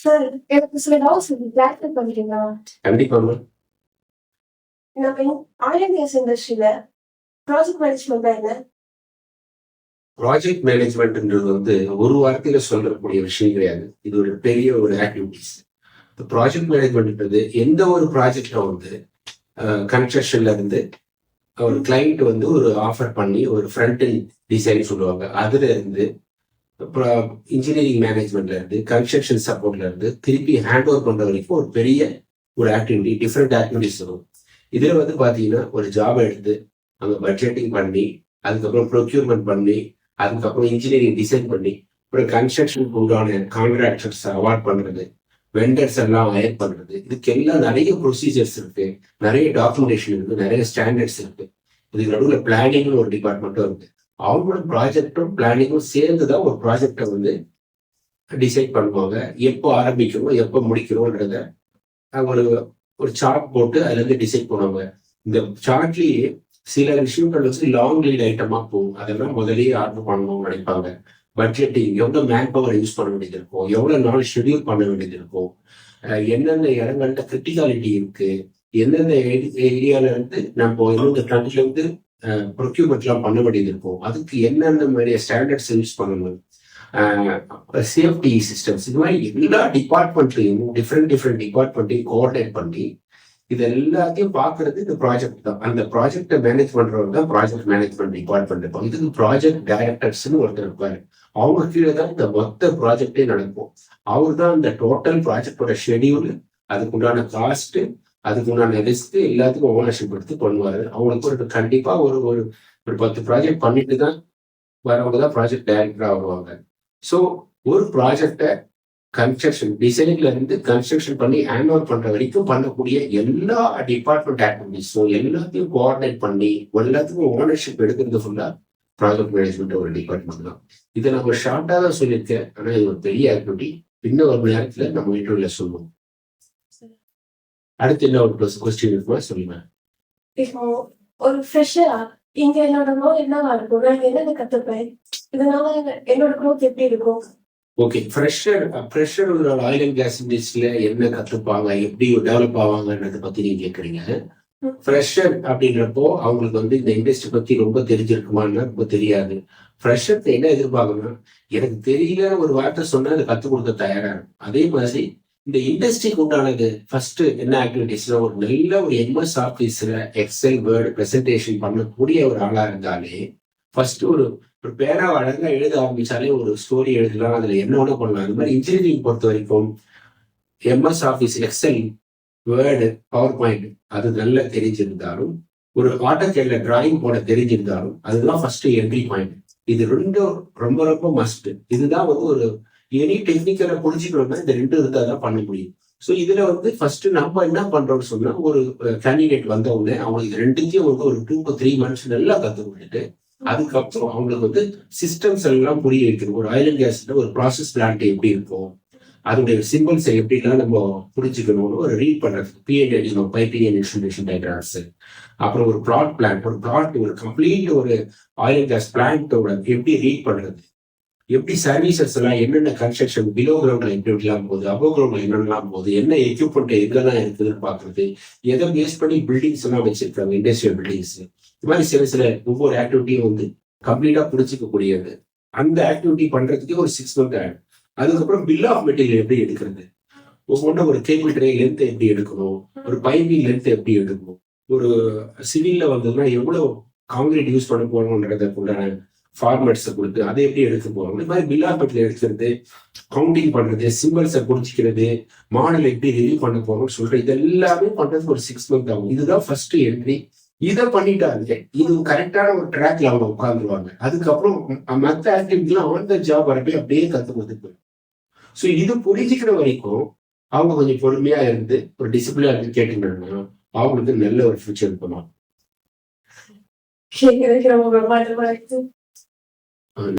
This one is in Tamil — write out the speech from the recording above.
சார், எனக்கு சில டவுட்ஸ் இருக்கு. கிளாரிஃபை பண்ணிக்கிறீங்களா? கண்டிப்பா மேம். நம்ம ஆயில் அண்ட் கேஸ் இண்டஸ்ட்ரியில ப்ராஜெக்ட் மேனேஜ்மெண்ட் என்ன? ப்ராஜெக்ட் மேனேஜ்மெண்ட்ன்றது வந்து ஒரு வார்த்தையில சொல்லக்கூடிய விஷயம் கிடையாது. இது ஒரு பெரிய ஒரு ஆக்டிவிட்டிஸ். ப்ராஜெக்ட் மேனேஜ்மெண்ட்ன்றது எந்த ஒரு ப்ராஜெக்டை வந்து கன்ஸ்ட்ரக்ஷன்ல இருந்து ஒரு கிளைண்ட் வந்து ஒரு ஆஃபர் பண்ணி ஒரு ஃப்ரண்ட் அண்ட் டிசைன் சொல்லுவாங்க. அதுல இருந்து இன்ஜினியரிங் மேனேஜ்மெண்ட்ல இருந்து கன்ஸ்ட்ரக்ஷன் சப்போர்ட்ல இருந்து திருப்பி ஹேண்ட் ஓவர் பண்ற வரைக்கும் ஒரு பெரிய ஒரு ஆக்டிவிட்டி, டிஃப்ரெண்ட் ஆக்டிவிட்டிஸ் வரும். இதுல வந்து பாத்தீங்கன்னா ஒரு ஜாப் எடுத்து அங்க பட்ஜெட்டிங் பண்ணி, அதுக்கப்புறம் ப்ரொக்யூர்மெண்ட் பண்ணி, அதுக்கப்புறம் இன்ஜினியரிங் டிசைன் பண்ணி, அப்புறம் கன்ஸ்ட்ரக்ஷனுக்கு உண்டான கான்ட்ராக்டர்ஸ் அவார்ட் பண்றது, வெண்டர்ஸ் எல்லாம் ஹயர் பண்றது, இதுக்கெல்லாம் நிறைய ப்ரொசீஜர்ஸ் இருக்கு, நிறைய டாக்குமெண்டேஷன் இருக்கு, நிறைய ஸ்டாண்டர்ட்ஸ் இருக்கு. இதுக்கு நடுவில் பிளானிங்னு ஒரு டிபார்ட்மெண்ட்டும் இருக்கு. அவங்களோட ப்ராஜெக்டும் பிளானிங்கும் சேர்ந்து தான் ஒரு ப்ராஜெக்டை வந்து டிசைட் பண்ணுவாங்க. எப்போ ஆரம்பிக்கிறோம், எப்போ முடிக்கிறோன்றத ஒரு ஒரு சார்ட் போட்டு அதுல இருந்து டிசைட் பண்ணுவாங்க. இந்த சார்ட்லயே சில விஷயங்கள் வந்து லாங் லீட் ஐட்டமா போகும். அதெல்லாம் முதலேயே ஆர்டர் பண்ணணும்னு நினைப்பாங்க. பட்ஜெட்டிங், எவ்வளவு மேன் பவர் யூஸ் பண்ண வேண்டியது இருக்கும், எவ்வளவு நாள் ஷெடியூல் பண்ண வேண்டியது இருக்கும், எந்தெந்த இடங்கள்ல கிரிட்டிகாலிட்டி இருக்கு, எந்தெந்த ஏரியால இருந்து நம்ம எந்தெந்த கண்ட்ரில இருந்து ப்ரொக்யூர்மெண்ட் எல்லாம் பண்ண வேண்டியது இருக்கும், அதுக்கு என்னென்ன மாதிரி ஸ்டாண்டர்ட்ஸ் யூஸ் பண்ணணும், சேஃப்டி சிஸ்டம்ஸ், இது மாதிரி எல்லா டிபார்ட்மெண்ட்லையும் டிஃப்ரெண்ட் டிபார்ட்மெண்ட்டையும் கோஆர்டினேட் பண்ணி இது எல்லாத்தையும் பாக்குறது இந்த ப்ராஜெக்ட் தான். அந்த ப்ராஜெக்டை மேனேஜ் பண்றவங்க தான் ப்ராஜெக்ட் மேனேஜ்மெண்ட் டிபார்ட்மெண்ட் இருப்பாங்க. இதுக்கு ப்ராஜெக்ட் டைரக்டர்ஸ்னு ஒருத்தர் இருப்பாரு. அவங்க கீழே தான் இந்த மொத்த ப்ராஜெக்டே நடக்கும். அவர் தான் இந்த டோட்டல் ப்ராஜெக்டோட ஷெடியூல், அதுக்குண்டான காஸ்ட், அதுக்குண்டான ரிஸ்க் எல்லாத்துக்கும் ஓனர்ஷிப் எடுத்து பண்ணுவாரு. அவங்களுக்கு ஒரு கண்டிப்பா ஒரு ஒரு ஒரு 10 ப்ராஜெக்ட் பண்ணிட்டு தான் வரவங்க தான் ப்ராஜெக்ட் டைரக்டரா வருவாங்க. ஸோ ஒரு ப்ராஜெக்டை கன்ஸ்ட்ரக்ஷன் டிசைன்ல இருந்து கன்ஸ்ட்ரக்ஷன் பண்ணி ஹேண்ட் ஓவர் பண்ற வரைக்கும் பண்ணக்கூடிய எல்லா டிபார்ட்மெண்ட் ஆக்டிவிட்டிஸும் எல்லாத்தையும் கோஆர்டினேட் பண்ணி எல்லாத்துக்கும் ஓனர்ஷிப் எடுக்கிறது ஃபுல்லா ப்ராஜெக்ட் மேனேஜ்மெண்ட் ஒரு டிபார்ட்மெண்ட் தான். இதை நம்ம ஷார்ட்டா தான் சொல்லியிருக்கேன். ஆனா இது ஒரு பெரிய ஆக்டிவிட்டி. இன்னும் ஒரு மணி நேரத்துல நம்ம இன்டர்வியூல சொல்லுவோம். அடுத்து என்ன ஒரு கொஸ்டின் இருக்குமா சொல்லுங்க. இப்போ ஒரு ஃப்ரெஷரா இங்க என்னோட ரோல் என்னவா இருக்கும்? நான் என்னென்ன கத்துப்பேன்? இதனால என்னோட க்ரோத் எப்படி இருக்கும்? ஓகே, ஃப்ரெஷர் ஒரு ஆயில் அண்ட் கேஸ் இண்டஸ்ட்ரியில என்ன கத்துப்பாங்க, எப்படி டெவலப் ஆவாங்கன்றத பத்தி நீங்க கேக்குறீங்க. ஃப்ரெஷர் அப்படின்றப்போ அவங்களுக்கு வந்து இந்த இண்டஸ்ட்ரி பத்தி ரொம்ப தெரிஞ்சிருக்குமான்னு ரொம்ப தெரியாது. ஃப்ரெஷருக்கு என்ன எதிர்பார்க்கணும், எனக்கு தெரியல ஒரு வார்த்தை சொன்னா அதை கத்துக் கொடுக்க தயாரா இருக்கும். அதே மாதிரி இந்த இண்டஸ்ட்ரிக்கு உண்டானது ஃபர்ஸ்ட் என்ன ஆக்டிவிட்டிஸ்ல ஒரு நல்ல ஒரு எம்எஸ் ஆஃபீஸ்ல எக்ஸல் வேர்டு பிரசன்டேஷன் பண்ணக்கூடிய ஒரு ஆளா இருந்தாலே ஃபர்ஸ்ட் ஒரு ஒரு பேரா அழகா எழுத ஆரம்பிச்சாலே ஒரு ஸ்டோரி எழுதலாம், அதுல என்ன ஒண்ணு பண்ணலாம். அது மாதிரி இன்ஜினியரிங் பொறுத்த வரைக்கும் MS office, excel, word, power point அது நல்லா தெரிஞ்சிருந்தாலும், ஒரு ஆட்டோகேட்ல டிராயிங் போட தெரிஞ்சிருந்தாலும் அதுதான் ஃபர்ஸ்ட் என்ட்ரி பாயிண்ட். இது ரெண்டும் ரொம்ப ரொம்ப மஸ்ட். இதுதான் வந்து ஒரு எனி டெக்னிக்கலை புரிஞ்சுக்கணும்னா இந்த ரெண்டு இருந்தா தான் பண்ண முடியும். ஸோ இதுல வந்து ஃபர்ஸ்ட் நம்ம என்ன பண்றோம்னு சொன்னா, ஒரு கேண்டிடேட் வந்த உடனே அவங்களுக்கு ரெண்டுத்தையும் வந்து ஒரு 2 to 3 months நல்லா கத்து கொடுத்துட்டு அதுக்கப்புறம் அவங்களுக்கு வந்து சிஸ்டம்ஸ் எல்லாம் புரிய வைக்கணும். ஒரு ஆயில் அண்ட் கேஸ்ல ஒரு ப்ராசஸ் பிளான்ட் எப்படி இருக்கும், அதோடைய சிம்பிள்ஸ் எப்படிலாம் நம்ம புரிஞ்சுக்கணும்னு ஒரு ரீட் பண்றது, பிஎன் எழுதணும், பைப்பிங் அண்ட் இன்ஸ்ட்ருமெண்டேஷன் டயக்ராம்ஸ், அப்புறம் ஒரு பிளாட் பிளான், ஒரு கம்ப்ளீட் ஒரு ஆயில் அண்ட் கேஸ் பிளான்ட்டோட எப்படி ரீட் பண்றது, எப்படி சர்வீசஸ் எல்லாம் என்னென்ன கன்ஸ்ட்ரக்ஷன் பிலோ கிரவுண்ட்ல எப்படிலாம் போகுது, அபோவ் கிரவுண்ட்ல என்னெல்லாம் போகுது, என்ன எக்யூப்மெண்ட் எங்கெல்லாம் இருக்குதுன்னு பாக்குறது, எதை பேஸ் பண்ணி பில்டிங்ஸ் எல்லாம் வச்சிருக்காங்க, இண்டஸ்ட்ரியல் பில்டிங்ஸ், இது மாதிரி சில ஒவ்வொரு ஆக்டிவிட்டியும் வந்து கம்ப்ளீட்டா புரிஞ்சிக்க கூடியது. அந்த ஆக்டிவிட்டி பண்றதுக்கே ஒரு 6 months ஆகும். அதுக்கப்புறம் பில் ஆஃப் மெட்டீரியல் எப்படி எடுக்கிறது, ஒவ்வொன்றும் ஒரு கேபிள் ட்ரே லென்த் எப்படி எடுக்கணும், ஒரு பைப்பிங் லென்த் எப்படி எடுக்கணும், ஒரு சிவில்ல வந்ததுன்னா எவ்வளவு காங்கிரீட் யூஸ் பண்ண போறோம்ன்றதுக்குண்டான ஃபார்மேட்ஸை கொடுத்து அதை எப்படி எடுக்க போறோம், இந்த மாதிரி பில் ஆஃப் மெட்டீரியல் எடுக்கிறது, கவுண்டிங் பண்றது, சிம்பிள்ஸை புரிஞ்சிக்கிறது, மாடல் எப்படி ரிவ்யூ பண்ண போறோம்னு சொல்றது, இது எல்லாமே பண்றதுக்கு ஒரு 6 months ஆகும். இதுதான் ஃபர்ஸ்ட் என்ட்ரி. இதை பண்ணிட்டாங்க, இது கரெக்டான ஒரு ட்ராக்ல அவங்க உட்காந்துருவாங்க. அதுக்கப்புறம் மற்ற ஆக்டிவிட்டிலாம் ஆன் த ஜாப் வரப்பே அப்படியே கத்து கொடுத்துட்டு. ஸோ இது புரிஞ்சுக்கிற வரைக்கும் அவங்க கொஞ்சம் பொறுமையா இருந்து ஒரு டிசிப்ளினா இருந்து கேட்டுக்கிட்டாங்கன்னா அவங்களுக்கு நல்ல ஒரு ஃபியூச்சர் இருக்கணும்.